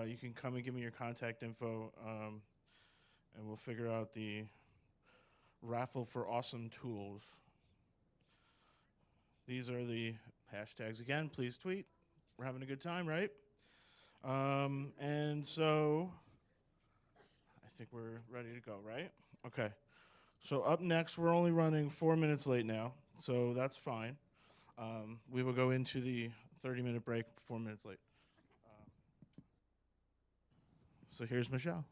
you can come and give me your contact info, and we'll figure out the raffle for awesome tools. These are the hashtags again. Please tweet. We're having a good time, right? And so I think we're ready to go, right? Okay. So up next, we're only running 4 minutes late now, so that's fine. We will go into the 30-minute break, 4 minutes late. So here's Michelle.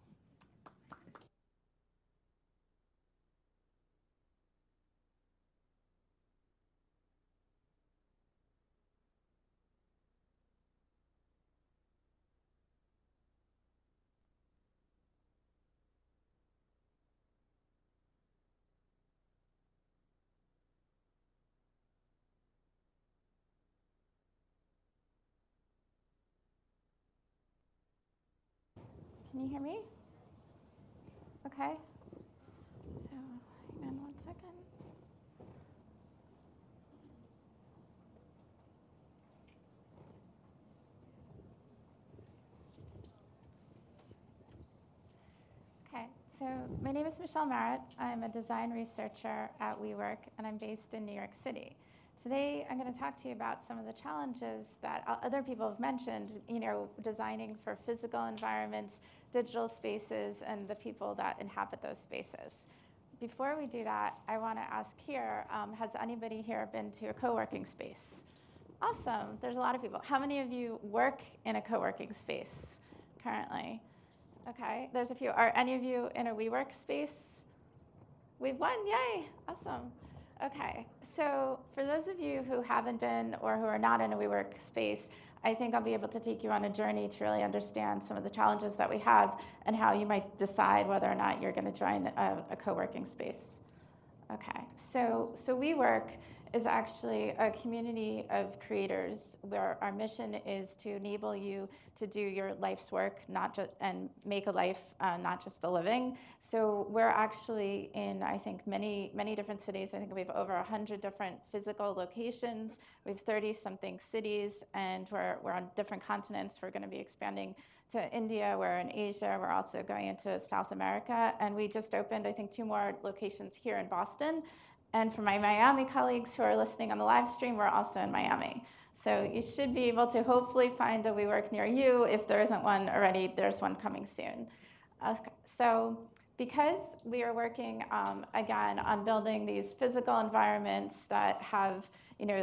Can you hear me? Okay. So, hang on 1 second. Okay, so my name is Michele Marut. I'm a design researcher at WeWork, and I'm based in New York City. Today, I'm going to talk to you about some of the challenges that other people have mentioned, designing for physical environments, digital spaces, and the people that inhabit those spaces. Before we do that, I want to ask here, has anybody here been to a co-working space? Awesome, there's a lot of people. How many of you work in a co-working space currently? Okay, there's a few. Are any of you in a WeWork space? We've won, yay, awesome. Okay, so for those of you who haven't been or who are not in a WeWork space, I think I'll be able to take you on a journey to really understand some of the challenges that we have and how you might decide whether or not you're going to join a co-working space. Okay, so WeWork is actually a community of creators where our mission is to enable you to do your life's work, not just and make a life, not just a living. So we're actually in, I think, many different cities. I think we have over 100 different physical locations. We have 30-something cities, and we're on different continents. We're going to be expanding to India, we're in Asia, we're also going into South America, and we just opened, I think, 2 more locations here in Boston. And for my Miami colleagues who are listening on the live stream, we're also in Miami. So you should be able to hopefully find a WeWork near you. If there isn't one already, there's one coming soon. Okay. So because we are working, again, on building these physical environments that have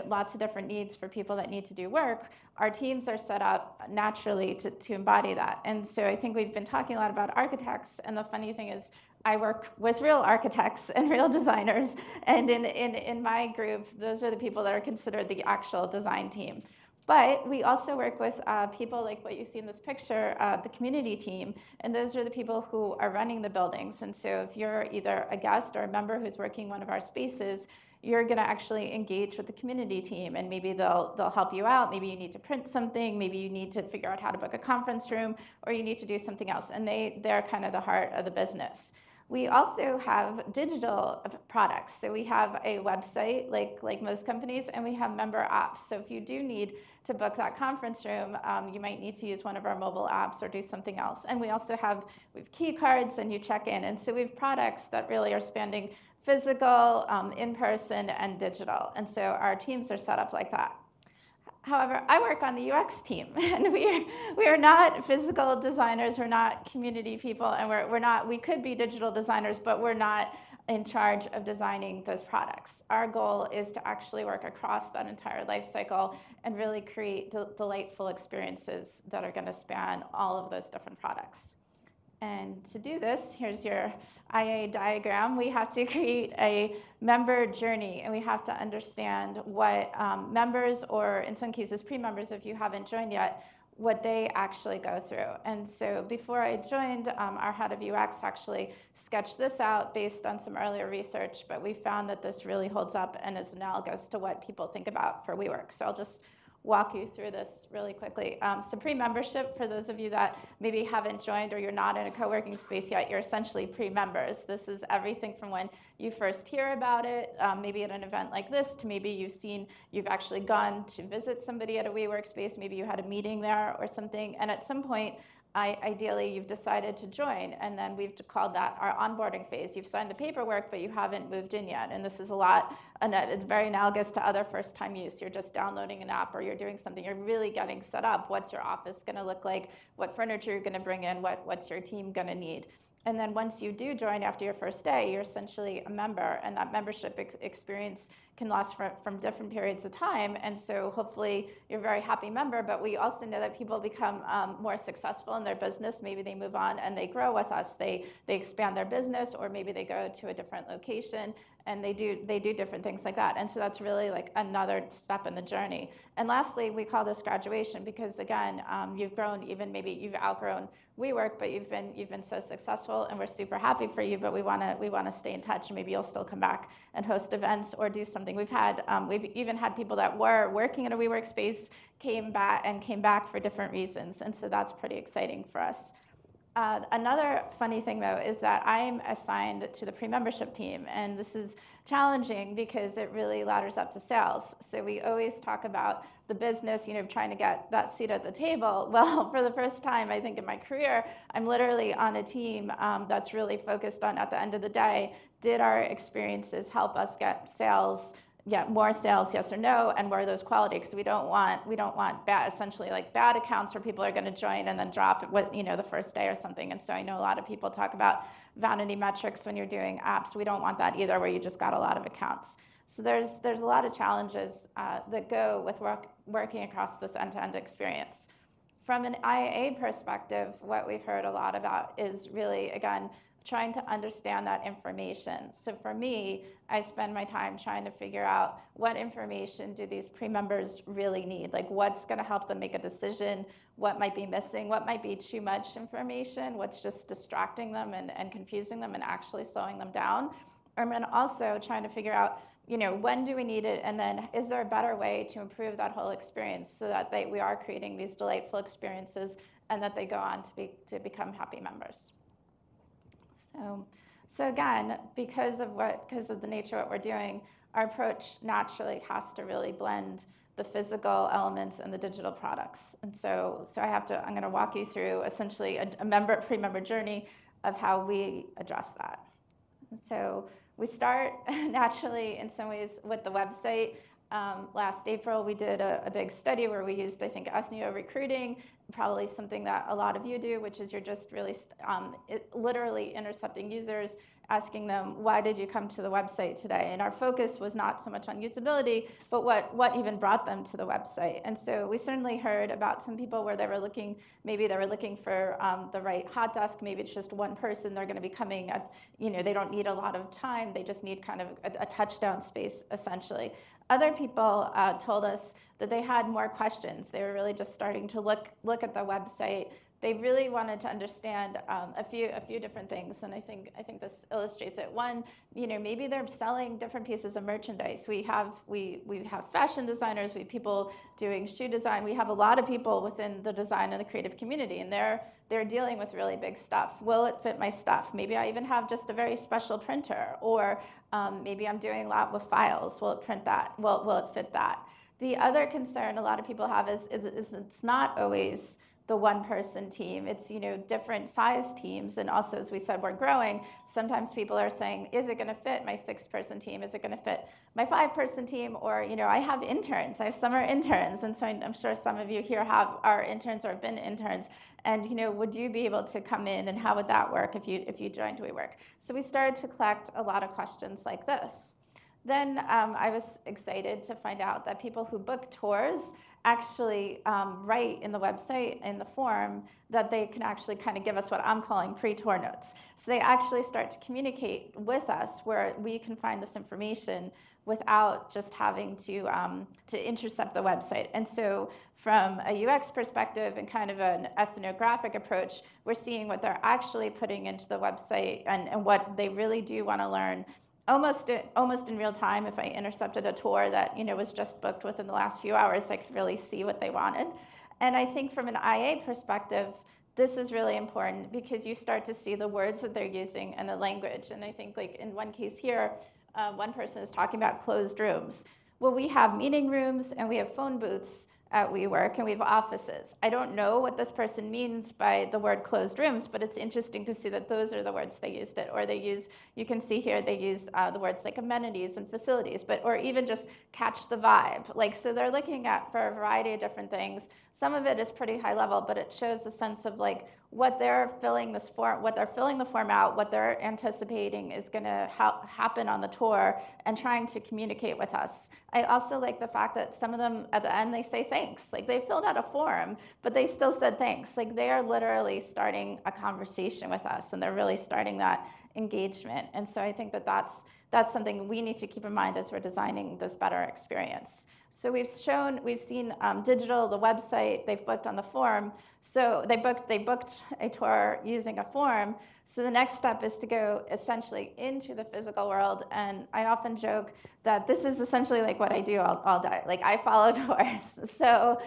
lots of different needs for people that need to do work, our teams are set up naturally to embody that. And so I think we've been talking a lot about architects, and the funny thing is I work with real architects and real designers, and in my group, those are the people that are considered the actual design team. But we also work with people like what you see in this picture, the community team, and those are the people who are running the buildings. And so if you're either a guest or a member who's working one of our spaces, you're going to actually engage with the community team, and maybe they'll help you out. Maybe you need to print something, maybe you need to figure out how to book a conference room, or you need to do something else, and they're kind of the heart of the business. We also have digital products. So we have a website like most companies, and we have member apps. So if you do need to book that conference room, you might need to use one of our mobile apps or do something else. And we also have key cards, and you check in. And so we have products that really are spanning physical, in-person, and digital. And so our teams are set up like that. However, I work on the UX team, and we are not physical designers, we're not community people, and we could be digital designers, but we're not in charge of designing those products. Our goal is to actually work across that entire life cycle and really create delightful experiences that are going to span all of those different products. And to do this, here's your IA diagram. We have to create a member journey, and we have to understand what members, or in some cases pre-members if you haven't joined yet, what they actually go through. And so before I joined, our head of UX actually sketched this out based on some earlier research, but we found that this really holds up and is analogous to what people think about for WeWork. So I'll just walk you through this really quickly. So pre-membership, for those of you that maybe haven't joined or you're not in a co-working space yet, you're essentially pre-members. This is everything from when you first hear about it, maybe at an event like this, to maybe you've actually gone to visit somebody at a WeWork space, maybe you had a meeting there or something, and at some point, ideally you've decided to join, and then we've called that our onboarding phase. You've signed the paperwork, but you haven't moved in yet, and this is it's very analogous to other first-time use. You're just downloading an app or you're doing something. You're really getting set up. What's your office gonna look like? What furniture you're gonna bring in? What's your team gonna need? And then once you do join after your first day, you're essentially a member, and that membership experience can last from different periods of time. And so hopefully you're a very happy member, but we also know that people become more successful in their business. Maybe they move on and they grow with us. They expand their business, or maybe they go to a different location and they do different things like that. And so that's really like another step in the journey. And lastly, we call this graduation because again, you've grown, even maybe you've outgrown WeWork, but you've been so successful, and we're super happy for you. But we want to stay in touch, and maybe you'll still come back and host events or do something. We've even had people that were working in a WeWork space came back for different reasons, and so that's pretty exciting for us. Another funny thing, though, is that I'm assigned to the pre-membership team, and this is challenging because it really ladders up to sales. So we always talk about the business, trying to get that seat at the table. Well, for the first time, I think, in my career, I'm literally on a team that's really focused on, at the end of the day, did our experiences help us get sales? Yeah, more sales, yes or no, and where are those quality? Because we don't want bad, essentially like bad accounts where people are going to join and then drop the first day or something. And so I know a lot of people talk about vanity metrics when you're doing apps. We don't want that either, where you just got a lot of accounts. So there's a lot of challenges that go with working across this end-to-end experience. From an IA perspective, what we've heard a lot about is really, again, trying to understand that information. So for me, I spend my time trying to figure out what information do these pre-members really need? Like, what's gonna help them make a decision? What might be missing? What might be too much information? What's just distracting them and confusing them and actually slowing them down? And then also trying to figure out, when do we need it? And then is there a better way to improve that whole experience so that we are creating these delightful experiences and that they go on to become happy members? So again, because of the nature of what we're doing, our approach naturally has to really blend the physical elements and the digital products. And so I'm going to walk you through essentially a pre-member journey of how we address that. So we start naturally in some ways with the website. Last April, we did a big study where we used, I think, ethnio recruiting, probably something that a lot of you do, which is you're just really literally intercepting users, asking them, why did you come to the website today? And our focus was not so much on usability, but what even brought them to the website. And so we certainly heard about some people where maybe they were looking for the right hot desk. Maybe it's just one person. They're going to be coming they don't need a lot of time. They just need kind of a touchdown space, essentially. Other people told us that they had more questions. They were really just starting to look at the website. They really wanted to understand a few different things, and I think this illustrates it. One, maybe they're selling different pieces of merchandise. We have fashion designers, we have people doing shoe design. We have a lot of people within the design and the creative community, and they're dealing with really big stuff. Will it fit my stuff? Maybe I even have just a very special printer, or maybe I'm doing a lot with files. Will it print that? Will it fit that? The other concern a lot of people have is it's not always the one-person team. It's different size teams, and also, as we said, we're growing. Sometimes people are saying, is it going to fit my 6-person team? Is it going to fit my 5-person team? Or I have interns. I have summer interns, and so I'm sure some of you here are interns or have been interns. And would you be able to come in, and how would that work if you joined WeWork? So we started to collect a lot of questions like this. Then I was excited to find out that people who book tours actually write in the website, in the form, that they can actually kind of give us what I'm calling pre-tour notes. So they actually start to communicate with us where we can find this information without just having to intercept the website. And so from a UX perspective and kind of an ethnographic approach, we're seeing what they're actually putting into the website and what they really do want to learn. almost in real time, if I intercepted a tour that was just booked within the last few hours, I could really see what they wanted. And I think from an IA perspective, this is really important because you start to see the words that they're using and the language. And I think like in one case here, one person is talking about closed rooms. Well, we have meeting rooms and we have phone booths at WeWork and we have offices. I don't know what this person means by the word closed rooms, but it's interesting to see that those are the words they used it. Or they use, you can see here, they use the words like amenities and facilities, or even just catch the vibe. Like, so they're looking at for a variety of different things. Some of it is pretty high level, but it shows a sense of like what they're filling the form out, what they're anticipating is going to happen on the tour, and trying to communicate with us. I also like the fact that some of them at the end they say thanks. Like they filled out a form, but they still said thanks. Like they are literally starting a conversation with us, and they're really starting that engagement. And so I think that that's something we need to keep in mind as we're designing this better experience. So we've seen digital, the website, they've booked on the form. So they booked a tour using a form. So the next step is to go essentially into the physical world. And I often joke that this is essentially like what I do all day. Like I follow tours. So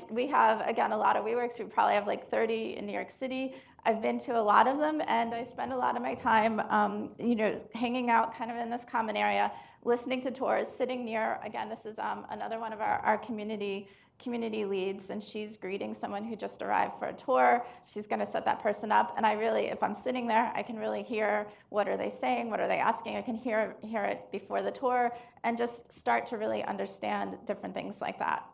we have, again, a lot of WeWorks. We probably have like 30 in New York City. I've been to a lot of them, and I spend a lot of my time, hanging out kind of in this common area, listening to tours, sitting near, again, this is another one of our community leads, and she's greeting someone who just arrived for a tour. She's gonna set that person up, and if I'm sitting there, I can really hear what are they saying, what are they asking. I can hear it before the tour, and just start to really understand different things like that.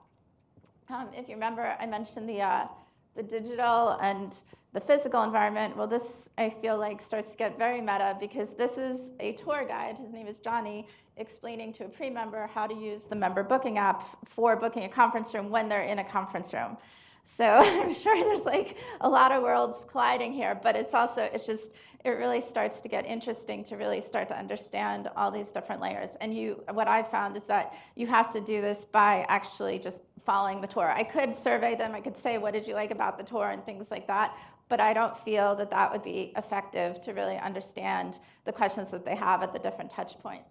If you remember, I mentioned the digital and the physical environment. Well, this I feel like starts to get very meta because this is a tour guide, his name is Johnny, explaining to a pre-member how to use the member booking app for booking a conference room when they're in a conference room. So I'm sure there's like a lot of worlds colliding here, but it really starts to get interesting to really start to understand all these different layers. And what I've found is that you have to do this by actually just following the tour. I could survey them, I could say, what did you like about the tour and things like that, but I don't feel that would be effective to really understand the questions that they have at the different touch points.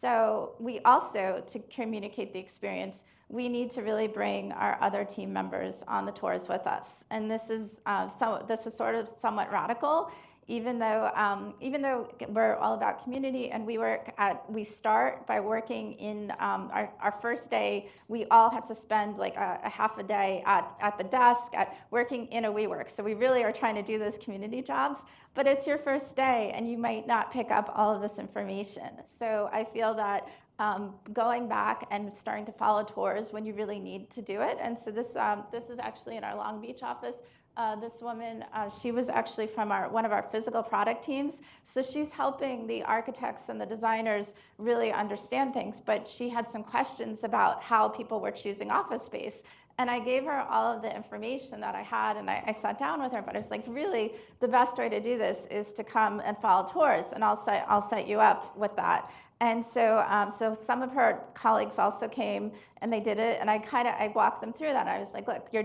So we also, to communicate the experience, we need to really bring our other team members on the tours with us. And this was sort of somewhat radical, even though we're all about community and we start by working in our first day. We all had to spend like a half a day at the desk working in a WeWork. So we really are trying to do those community jobs, but it's your first day and you might not pick up all of this information. So I feel that going back and starting to follow tours when you really need to do it. And so this is actually in our Long Beach office. This woman, she was actually from one of our physical product teams. So she's helping the architects and the designers really understand things, but she had some questions about how people were choosing office space. And I gave her all of the information that I had, and I sat down with her, but I was like, really, the best way to do this is to come and follow tours, and I'll set you up with that. And so some of her colleagues also came and they did it, and I walked them through that. I was like, look, you're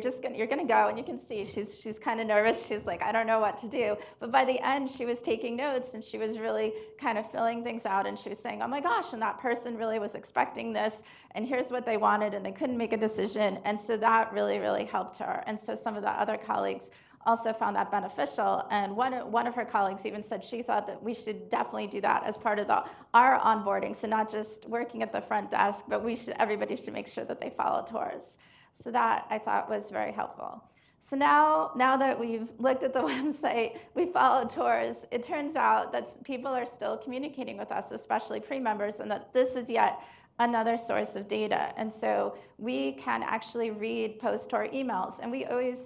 gonna go, and you can see she's kind of nervous. She's like, I don't know what to do. But by the end, she was taking notes and she was really kind of filling things out, and she was saying, oh my gosh, and that person really was expecting this, and here's what they wanted, and they couldn't make a decision. And so that really, really helped her. And so some of the other colleagues also found that beneficial. And one of her colleagues even said she thought that we should definitely do that as part of our onboarding. So not just working at the front desk, but everybody should make sure that they follow tours. So that I thought was very helpful. So now that we've looked at the website, we followed tours, it turns out that people are still communicating with us, especially pre-members, and that this is yet another source of data. And so we can actually read post-tour emails. And we always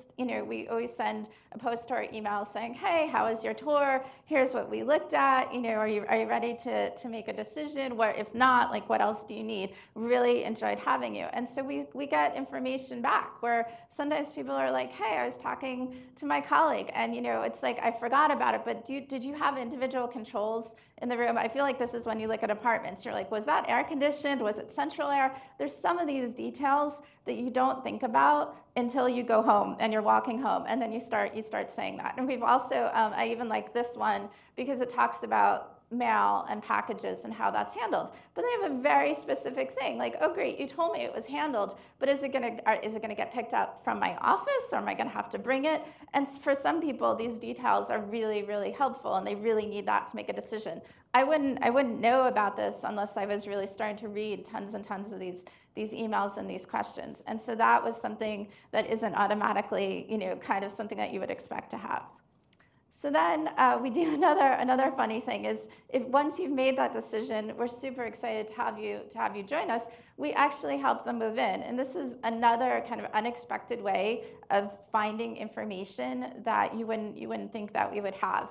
send a post-tour email saying, hey, how was your tour? Here's what we looked at. Are you ready to make a decision? If not, like, what else do you need? Really enjoyed having you. And so we get information back where sometimes people are like, hey, I was talking to my colleague, and it's like, I forgot about it, but did you have individual controls in the room? I feel like this is when you look at apartments. You're like, was that air conditioned? Was it central air? There's some of these details that you don't think about until you go home and you're walking home, and then you start saying that. And we've also, I even like this one because it talks about mail and packages and how that's handled. But they have a very specific thing, like, oh great, you told me it was handled, but is it gonna get picked up from my office, or am I gonna have to bring it? And for some people, these details are really, really helpful, and they really need that to make a decision. I wouldn't know about this unless I was really starting to read tons and tons of these emails and these questions. And so that was something that isn't automatically, kind of something that you would expect to have. So then we do another funny thing is, if once you've made that decision, we're super excited to have you join us. We actually help them move in, and this is another kind of unexpected way of finding information that you wouldn't think that we would have.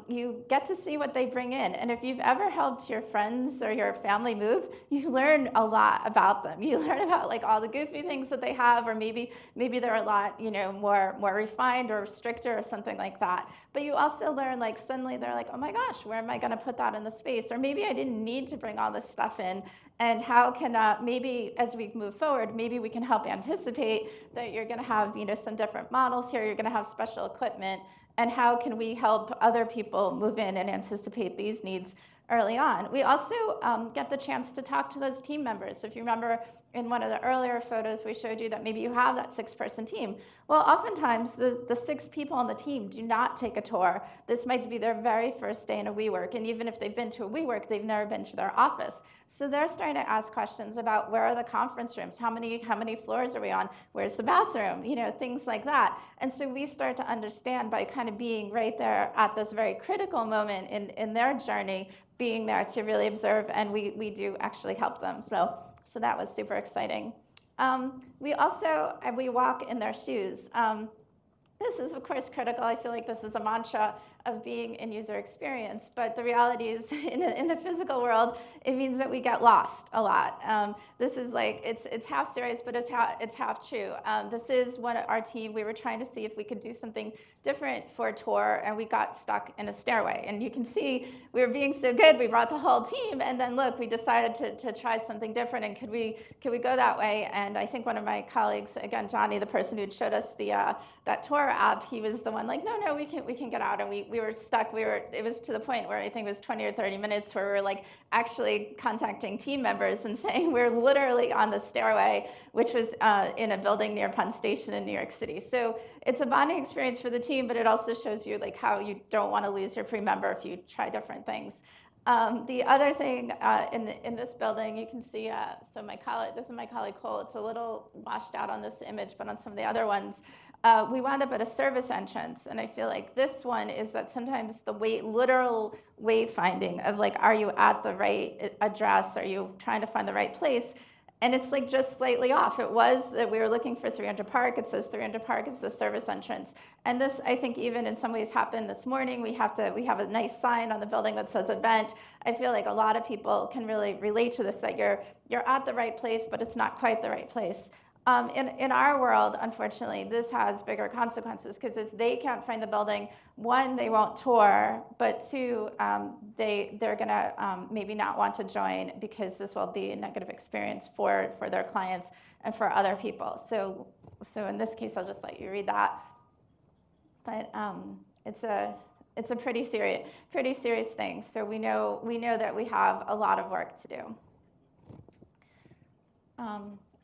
You get to see what they bring in, and if you've ever helped your friends or your family move, you learn a lot about them. You learn about like all the goofy things that they have, or maybe they're a lot more refined or stricter or something like that. But you also learn, like, suddenly they're like, oh my gosh, where am I going to put that in the space? Or maybe I didn't need to bring all this stuff in, and how can maybe as we move forward, maybe we can help anticipate that you're going to have some different models here, you're going to have special equipment, and how can we help other people move in and anticipate these needs early on. We also get the chance to talk to those team members. So if you remember in one of the earlier photos, we showed you that maybe you have that 6-person team. Well, oftentimes the 6 people on the team do not take a tour. This might be their very first day in a WeWork, and even if they've been to a WeWork, they've never been to their office. So they're starting to ask questions about, where are the conference rooms? How many floors are we on? Where's the bathroom? Things like that. And so we start to understand, by kind of being right there at this very critical moment in their journey, being there to really observe, and we do actually help them. So that was super exciting. We also, we walk in their shoes. This is, of course, critical. I feel like this is a mantra of being in user experience, but the reality is, in the physical world, it means that we get lost a lot. This is like, it's half serious, but it's half true. This is our team. We were trying to see if we could do something different for a tour, and we got stuck in a stairway. And you can see we were being so good, we brought the whole team, and then look, we decided to try something different, and could we go that way? And I think one of my colleagues, again, Johnny, the person who showed us that tour app, he was the one like, no, we can get out. And we were stuck. It was to the point where I think it was 20 or 30 minutes where we were like actually contacting team members and saying we're literally on the stairway, which was in a building near Penn Station in New York City. So it's a bonding experience for the team, but it also shows you like how you don't want to lose your pre-member if you try different things. The other thing in this building, you can see, so this is my colleague Cole. It's a little washed out on this image, but on some of the other ones, we wound up at a service entrance, and I feel like this one is that sometimes the literal wayfinding of like, are you at the right address? Are you trying to find the right place? And it's like just slightly off. It was that we were looking for 300 Park. It says 300 Park is the service entrance. And this, I think, even in some ways happened this morning. We have a nice sign on the building that says event. I feel like a lot of people can really relate to this, that you're at the right place, but it's not quite the right place. In our world, unfortunately, this has bigger consequences, because if they can't find the building, one, they won't tour, but two, they're going to maybe not want to join, because this will be a negative experience for their clients and for other people. So in this case, I'll just let you read that. But it's a pretty serious thing. So we know that we have a lot of work to do.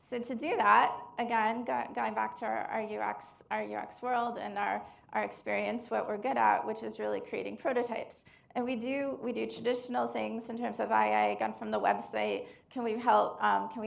So to do that, again, going back to our UX world and our experience, what we're good at, which is really creating prototypes. And we do traditional things in terms of IA, again, from the website. Can we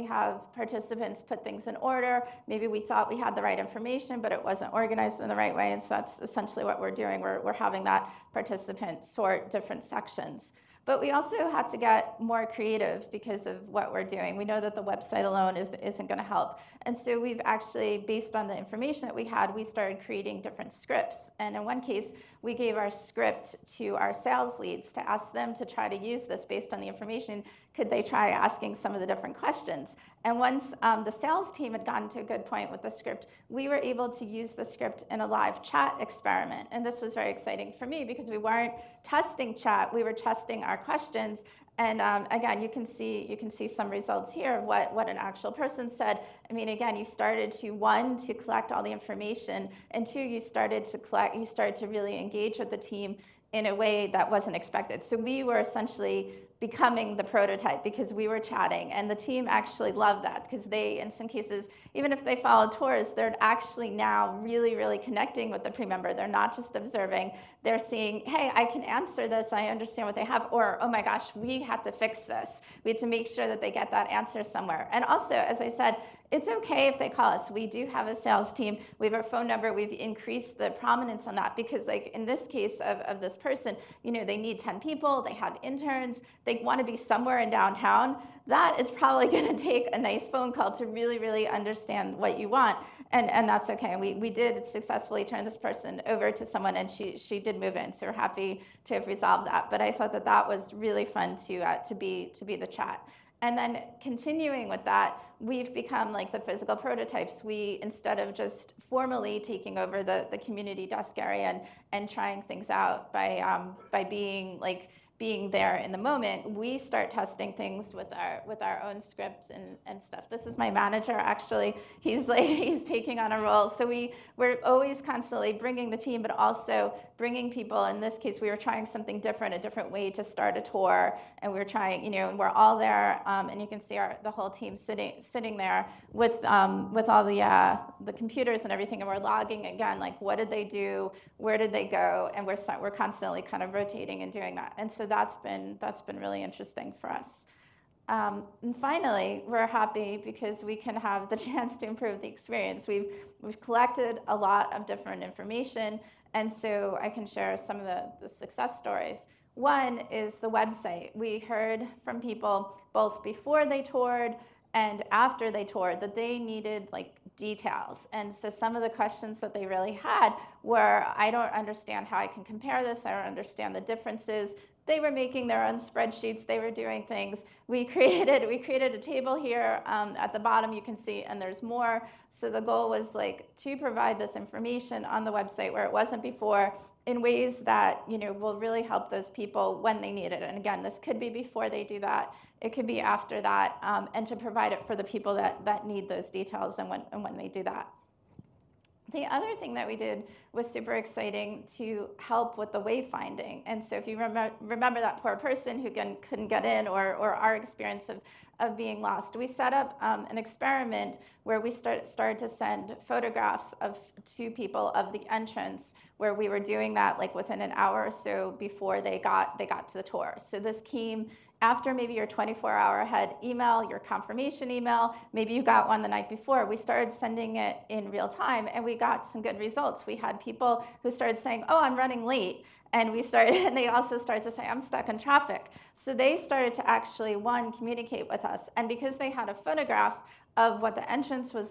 have participants put things in order? Maybe we thought we had the right information, but it wasn't organized in the right way. And so that's essentially what we're doing. We're having that participant sort different sections. But we also had to get more creative because of what we're doing. We know that the website alone isn't going to help. And so we've actually, based on the information that we had, we started creating different scripts. And in one case, we gave our script to our sales leads to ask them to try to use this based on the information. Could they try asking some of the different questions? And once the sales team had gotten to a good point with the script, we were able to use the script in a live chat experiment. And this was very exciting for me, because we weren't testing chat, we were testing our questions. And again, you can see some results here of what an actual person said. I mean, again, you started to, one, to collect all the information, and two, you started to really engage with the team in a way that wasn't expected. So we were essentially becoming the prototype because we were chatting, and the team actually loved that because they, in some cases, even if they followed tours, they're actually now really, really connecting with the pre-member. They're not just observing, they're seeing, hey, I can answer this, I understand what they have, or, oh my gosh, we had to fix this. We had to make sure that they get that answer somewhere. And also, as I said, it's okay if they call us. We do have a sales team. We have our phone number. We've increased the prominence on that because, like in this case of this person, they need 10 people. They have interns. They want to be somewhere in downtown. That is probably going to take a nice phone call to really, really understand what you want. And that's okay. We did successfully turn this person over to someone, and she did move in. So we're happy to have resolved that. But I thought that was really fun to be the chat. And then continuing with that, we've become like the physical prototypes. We, instead of just formally taking over the community desk area and trying things out by being there in the moment, we start testing things with our own scripts and stuff. This is my manager, actually. He's taking on a role. So we're always constantly bringing the team, but also bringing people. In this case, we were trying something different, a different way to start a tour, and we were trying, and we're all there, and you can see the whole team sitting there with all the computers and everything, and we're logging again, like what did they do, where did they go, and we're constantly kind of rotating and doing that, and so that's been really interesting for us. And finally, we're happy because we can have the chance to improve the experience. We've collected a lot of different information, and so I can share some of the success stories. One is the website. We heard from people both before they toured and after they toured that they needed like details. And so some of the questions that they really had were, I don't understand how I can compare this. I don't understand the differences. They were making their own spreadsheets. They were doing things. We created a table here at the bottom, you can see, and there's more. So the goal was like to provide this information on the website where it wasn't before in ways that will really help those people when they need it. And again, this could be before they do that. It could be after that, and to provide it for the people that need those details and when they do that. The other thing that we did was super exciting to help with the wayfinding. And so if you remember that poor person who couldn't get in, or our experience of being lost, we set up an experiment where we started to send photographs to people of the entrance, where we were doing that like within an hour or so before they got to the tour. So this came after maybe your 24-hour ahead email, your confirmation email, maybe you got one the night before. We started sending it in real time, and we got some good results. We had people who started saying, oh, I'm running late. And they also started to say, I'm stuck in traffic. So they started to actually, one, communicate with us. And because they had a photograph of what the entrance would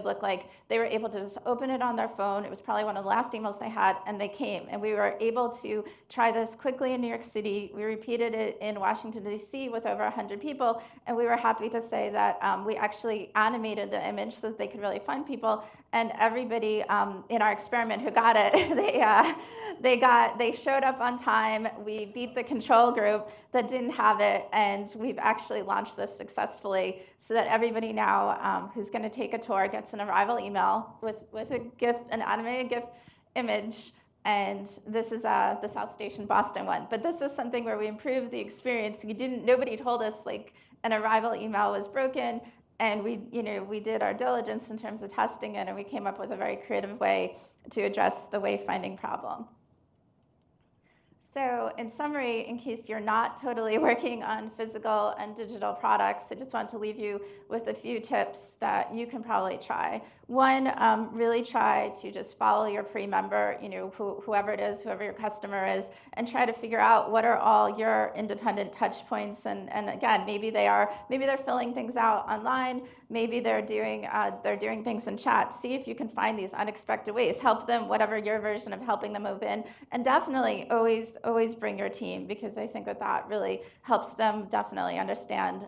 look like, they were able to just open it on their phone. It was probably one of the last emails they had, and they came. And we were able to try this quickly in New York City. We repeated it in Washington, D.C. with over 100 people, and we were happy to say that we actually animated the image so that they could really find people. And everybody in our experiment who got it, they showed up on time. We beat the control group that didn't have it, and we've actually launched this successfully so that everybody now who's going to take a tour gets an arrival email with a GIF, an animated GIF image. And this is the South Station Boston one. But this was something where we improved the experience. Nobody told us like an arrival email was broken. And we did our diligence in terms of testing it, and we came up with a very creative way to address the wayfinding problem. So in summary, in case you're not totally working on physical and digital products, I just want to leave you with a few tips that you can probably try. One, really try to just follow your pre-member, whoever it is, whoever your customer is, and try to figure out what are all your independent touch points. And again, maybe they're filling things out online, maybe they're doing things in chat. See if you can find these unexpected ways. Help them, whatever your version of helping them move in, and definitely always bring your team, because I think that really helps them definitely understand.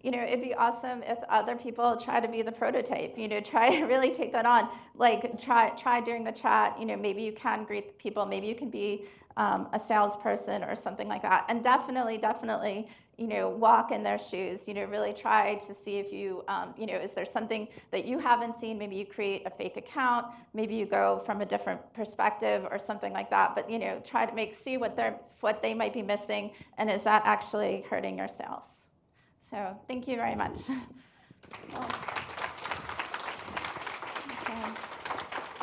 It'd be awesome if other people try to be the prototype. Try to really take that on. Like try during the chat. Maybe you can greet people. Maybe you can be a salesperson or something like that. And definitely, walk in their shoes. Really try to see if you, is there something that you haven't seen? Maybe you create a fake account. Maybe you go from a different perspective or something like that. But try to see what they might be missing, and is that actually hurting your sales? So thank you very much. Okay.